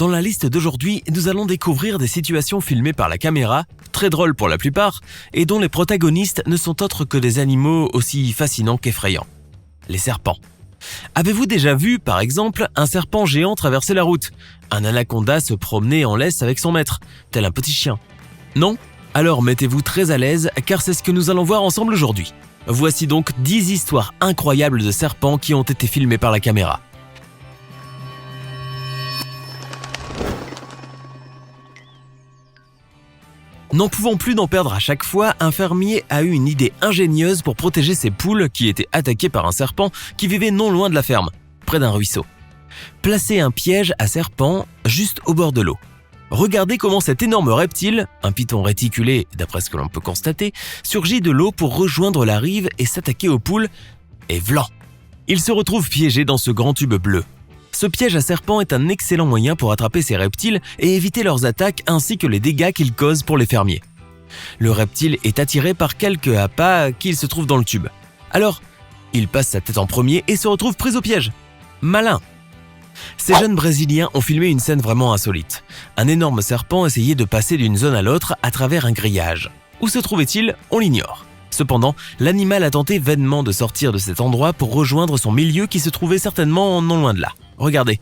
Dans la liste d'aujourd'hui, nous allons découvrir des situations filmées par la caméra, très drôles pour la plupart, et dont les protagonistes ne sont autres que des animaux aussi fascinants qu'effrayants. Les serpents. Avez-vous déjà vu, par exemple, un serpent géant traverser la route, un anaconda se promener en laisse avec son maître, tel un petit chien? Non? Alors mettez-vous très à l'aise, car c'est ce que nous allons voir ensemble aujourd'hui. Voici donc 10 histoires incroyables de serpents qui ont été filmées par la caméra. N'en pouvant plus d'en perdre à chaque fois, un fermier a eu une idée ingénieuse pour protéger ses poules qui étaient attaquées par un serpent qui vivait non loin de la ferme, près d'un ruisseau. Placez un piège à serpent juste au bord de l'eau. Regardez comment cet énorme reptile, un python réticulé d'après ce que l'on peut constater, surgit de l'eau pour rejoindre la rive et s'attaquer aux poules, et vlan! Il se retrouve piégé dans ce grand tube bleu. Ce piège à serpent est un excellent moyen pour attraper ces reptiles et éviter leurs attaques ainsi que les dégâts qu'ils causent pour les fermiers. Le reptile est attiré par quelques appâts qu'il se trouve dans le tube. Alors, il passe sa tête en premier et se retrouve pris au piège. Malin! Ces jeunes Brésiliens ont filmé une scène vraiment insolite. Un énorme serpent essayait de passer d'une zone à l'autre à travers un grillage. Où se trouvait-il? On l'ignore. Cependant, l'animal a tenté vainement de sortir de cet endroit pour rejoindre son milieu qui se trouvait certainement non loin de là. Regardez.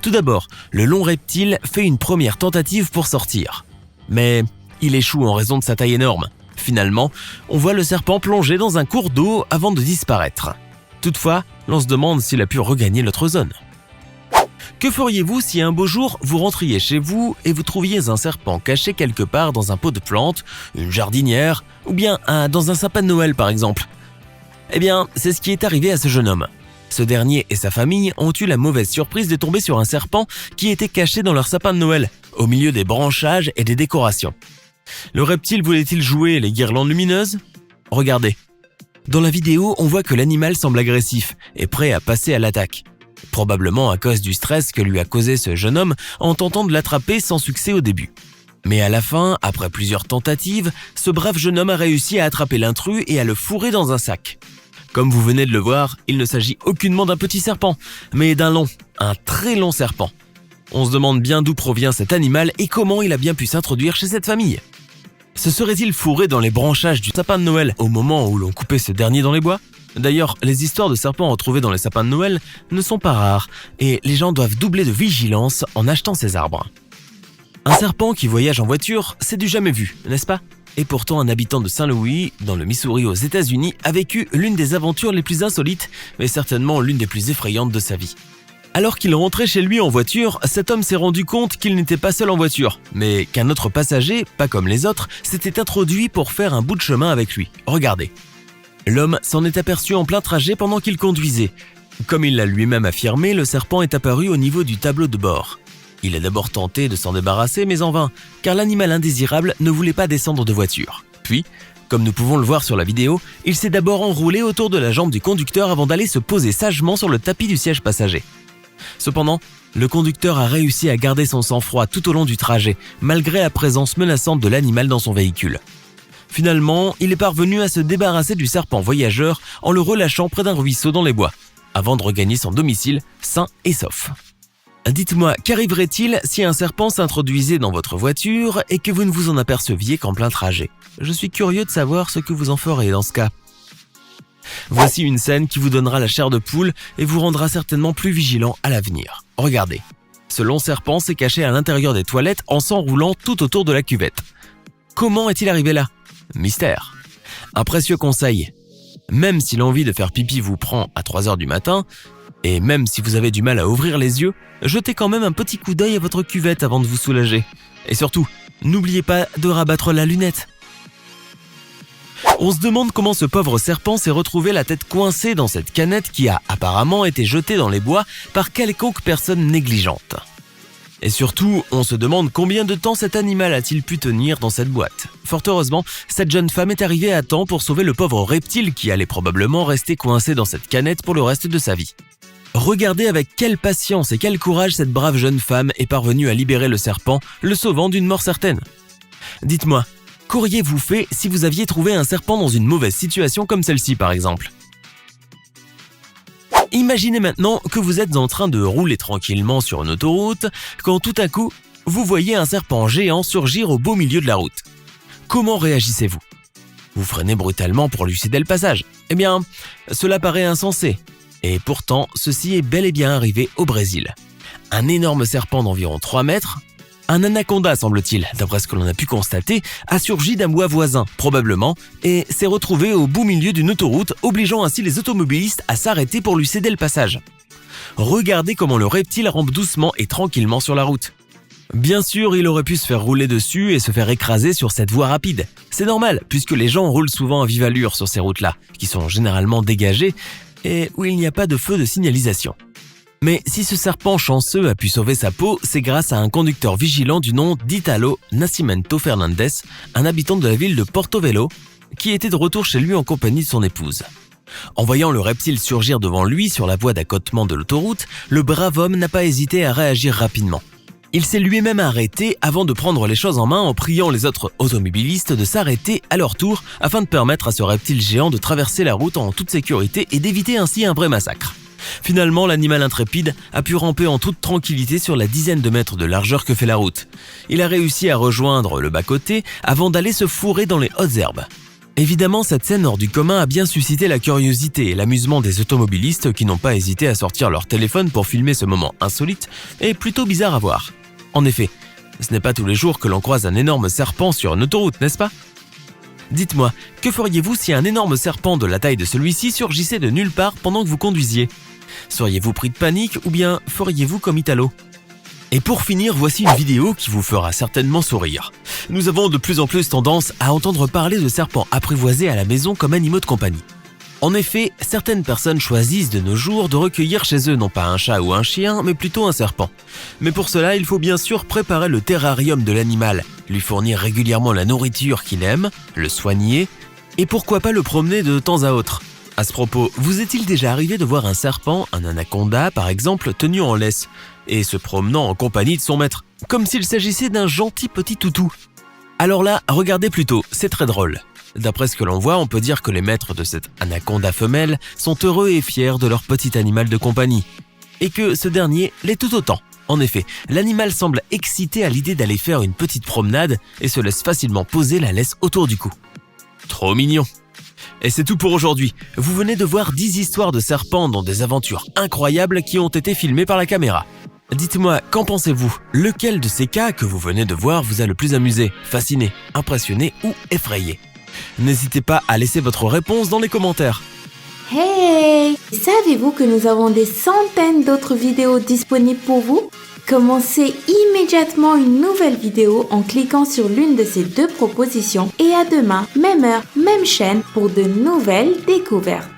Tout d'abord, le long reptile fait une première tentative pour sortir. Mais il échoue en raison de sa taille énorme. Finalement, on voit le serpent plonger dans un cours d'eau avant de disparaître. Toutefois, l'on se demande s'il a pu regagner l'autre zone. Que feriez-vous si un beau jour, vous rentriez chez vous et vous trouviez un serpent caché quelque part dans un pot de plantes, une jardinière, ou bien dans un sapin de Noël par exemple? Eh bien, c'est ce qui est arrivé à ce jeune homme. Ce dernier et sa famille ont eu la mauvaise surprise de tomber sur un serpent qui était caché dans leur sapin de Noël, au milieu des branchages et des décorations. Le reptile voulait-il jouer les guirlandes lumineuses? Regardez. Dans la vidéo, on voit que l'animal semble agressif et prêt à passer à l'attaque. Probablement à cause du stress que lui a causé ce jeune homme en tentant de l'attraper sans succès au début. Mais à la fin, après plusieurs tentatives, ce brave jeune homme a réussi à attraper l'intrus et à le fourrer dans un sac. Comme vous venez de le voir, il ne s'agit aucunement d'un petit serpent, mais un très long serpent. On se demande bien d'où provient cet animal et comment il a bien pu s'introduire chez cette famille. Se serait-il fourré dans les branchages du sapin de Noël au moment où l'on coupait ce dernier dans les bois? D'ailleurs, les histoires de serpents retrouvés dans les sapins de Noël ne sont pas rares et les gens doivent doubler de vigilance en achetant ces arbres. Un serpent qui voyage en voiture, c'est du jamais vu, n'est-ce pas? Et pourtant, un habitant de Saint-Louis, dans le Missouri aux États-Unis, a vécu l'une des aventures les plus insolites, mais certainement l'une des plus effrayantes de sa vie. Alors qu'il rentrait chez lui en voiture, cet homme s'est rendu compte qu'il n'était pas seul en voiture, mais qu'un autre passager, pas comme les autres, s'était introduit pour faire un bout de chemin avec lui. Regardez. L'homme s'en est aperçu en plein trajet pendant qu'il conduisait. Comme il l'a lui-même affirmé, le serpent est apparu au niveau du tableau de bord. Il a d'abord tenté de s'en débarrasser, mais en vain, car l'animal indésirable ne voulait pas descendre de voiture. Puis, comme nous pouvons le voir sur la vidéo, il s'est d'abord enroulé autour de la jambe du conducteur avant d'aller se poser sagement sur le tapis du siège passager. Cependant, le conducteur a réussi à garder son sang-froid tout au long du trajet, malgré la présence menaçante de l'animal dans son véhicule. Finalement, il est parvenu à se débarrasser du serpent voyageur en le relâchant près d'un ruisseau dans les bois, avant de regagner son domicile sain et sauf. Dites-moi, qu'arriverait-il si un serpent s'introduisait dans votre voiture et que vous ne vous en aperceviez qu'en plein trajet? Je suis curieux de savoir ce que vous en ferez dans ce cas. Voici une scène qui vous donnera la chair de poule et vous rendra certainement plus vigilant à l'avenir. Regardez. Ce long serpent s'est caché à l'intérieur des toilettes en s'enroulant tout autour de la cuvette. Comment est-il arrivé là? Mystère. Un précieux conseil. Même si l'envie de faire pipi vous prend à 3h du matin, et même si vous avez du mal à ouvrir les yeux, jetez quand même un petit coup d'œil à votre cuvette avant de vous soulager. Et surtout, n'oubliez pas de rabattre la lunette. On se demande comment ce pauvre serpent s'est retrouvé la tête coincée dans cette canette qui a apparemment été jetée dans les bois par quelconque personne négligente. Et surtout, on se demande combien de temps cet animal a-t-il pu tenir dans cette boîte. Fort heureusement, cette jeune femme est arrivée à temps pour sauver le pauvre reptile qui allait probablement rester coincé dans cette canette pour le reste de sa vie. Regardez avec quelle patience et quel courage cette brave jeune femme est parvenue à libérer le serpent, le sauvant d'une mort certaine. Dites-moi, qu'auriez-vous fait si vous aviez trouvé un serpent dans une mauvaise situation comme celle-ci par exemple? Imaginez maintenant que vous êtes en train de rouler tranquillement sur une autoroute quand tout à coup, vous voyez un serpent géant surgir au beau milieu de la route. Comment réagissez-vous ? Vous freinez brutalement pour lui céder le passage. Eh bien, cela paraît insensé. Et pourtant, ceci est bel et bien arrivé au Brésil. Un énorme serpent d'environ 3 mètres, un anaconda semble-t-il, d'après ce que l'on a pu constater, a surgi d'un bois voisin, probablement, et s'est retrouvé au beau milieu d'une autoroute, obligeant ainsi les automobilistes à s'arrêter pour lui céder le passage. Regardez comment le reptile rampe doucement et tranquillement sur la route. Bien sûr, il aurait pu se faire rouler dessus et se faire écraser sur cette voie rapide. C'est normal, puisque les gens roulent souvent à vive allure sur ces routes-là, qui sont généralement dégagées et où il n'y a pas de feu de signalisation. Mais si ce serpent chanceux a pu sauver sa peau, c'est grâce à un conducteur vigilant du nom d'Italo Nascimento Fernandes, un habitant de la ville de Porto Velho, qui était de retour chez lui en compagnie de son épouse. En voyant le reptile surgir devant lui sur la voie d'accotement de l'autoroute, le brave homme n'a pas hésité à réagir rapidement. Il s'est lui-même arrêté avant de prendre les choses en main en priant les autres automobilistes de s'arrêter à leur tour afin de permettre à ce reptile géant de traverser la route en toute sécurité et d'éviter ainsi un vrai massacre. Finalement, l'animal intrépide a pu ramper en toute tranquillité sur la dizaine de mètres de largeur que fait la route. Il a réussi à rejoindre le bas-côté avant d'aller se fourrer dans les hautes herbes. Évidemment, cette scène hors du commun a bien suscité la curiosité et l'amusement des automobilistes qui n'ont pas hésité à sortir leur téléphone pour filmer ce moment insolite et plutôt bizarre à voir. En effet, ce n'est pas tous les jours que l'on croise un énorme serpent sur une autoroute, n'est-ce pas ? Dites-moi, que feriez-vous si un énorme serpent de la taille de celui-ci surgissait de nulle part pendant que vous conduisiez ? Seriez-vous pris de panique ou bien feriez-vous comme Italo ? Et pour finir, voici une vidéo qui vous fera certainement sourire. Nous avons de plus en plus tendance à entendre parler de serpents apprivoisés à la maison comme animaux de compagnie. En effet, certaines personnes choisissent de nos jours de recueillir chez eux non pas un chat ou un chien, mais plutôt un serpent. Mais pour cela, il faut bien sûr préparer le terrarium de l'animal, lui fournir régulièrement la nourriture qu'il aime, le soigner, et pourquoi pas le promener de temps à autre. À ce propos, vous est-il déjà arrivé de voir un serpent, un anaconda par exemple, tenu en laisse, et se promenant en compagnie de son maître, comme s'il s'agissait d'un gentil petit toutou ? Alors là, regardez plutôt, c'est très drôle. D'après ce que l'on voit, on peut dire que les maîtres de cette anaconda femelle sont heureux et fiers de leur petit animal de compagnie. Et que ce dernier l'est tout autant. En effet, l'animal semble excité à l'idée d'aller faire une petite promenade et se laisse facilement poser la laisse autour du cou. Trop mignon. Et c'est tout pour aujourd'hui. Vous venez de voir 10 histoires de serpents dans des aventures incroyables qui ont été filmées par la caméra. Dites-moi, qu'en pensez-vous ? Lequel de ces cas que vous venez de voir vous a le plus amusé, fasciné, impressionné ou effrayé ? N'hésitez pas à laisser votre réponse dans les commentaires. Hey! Savez-vous que nous avons des centaines d'autres vidéos disponibles pour vous ? Commencez immédiatement une nouvelle vidéo en cliquant sur l'une de ces 2 propositions et à demain, même heure, même chaîne pour de nouvelles découvertes.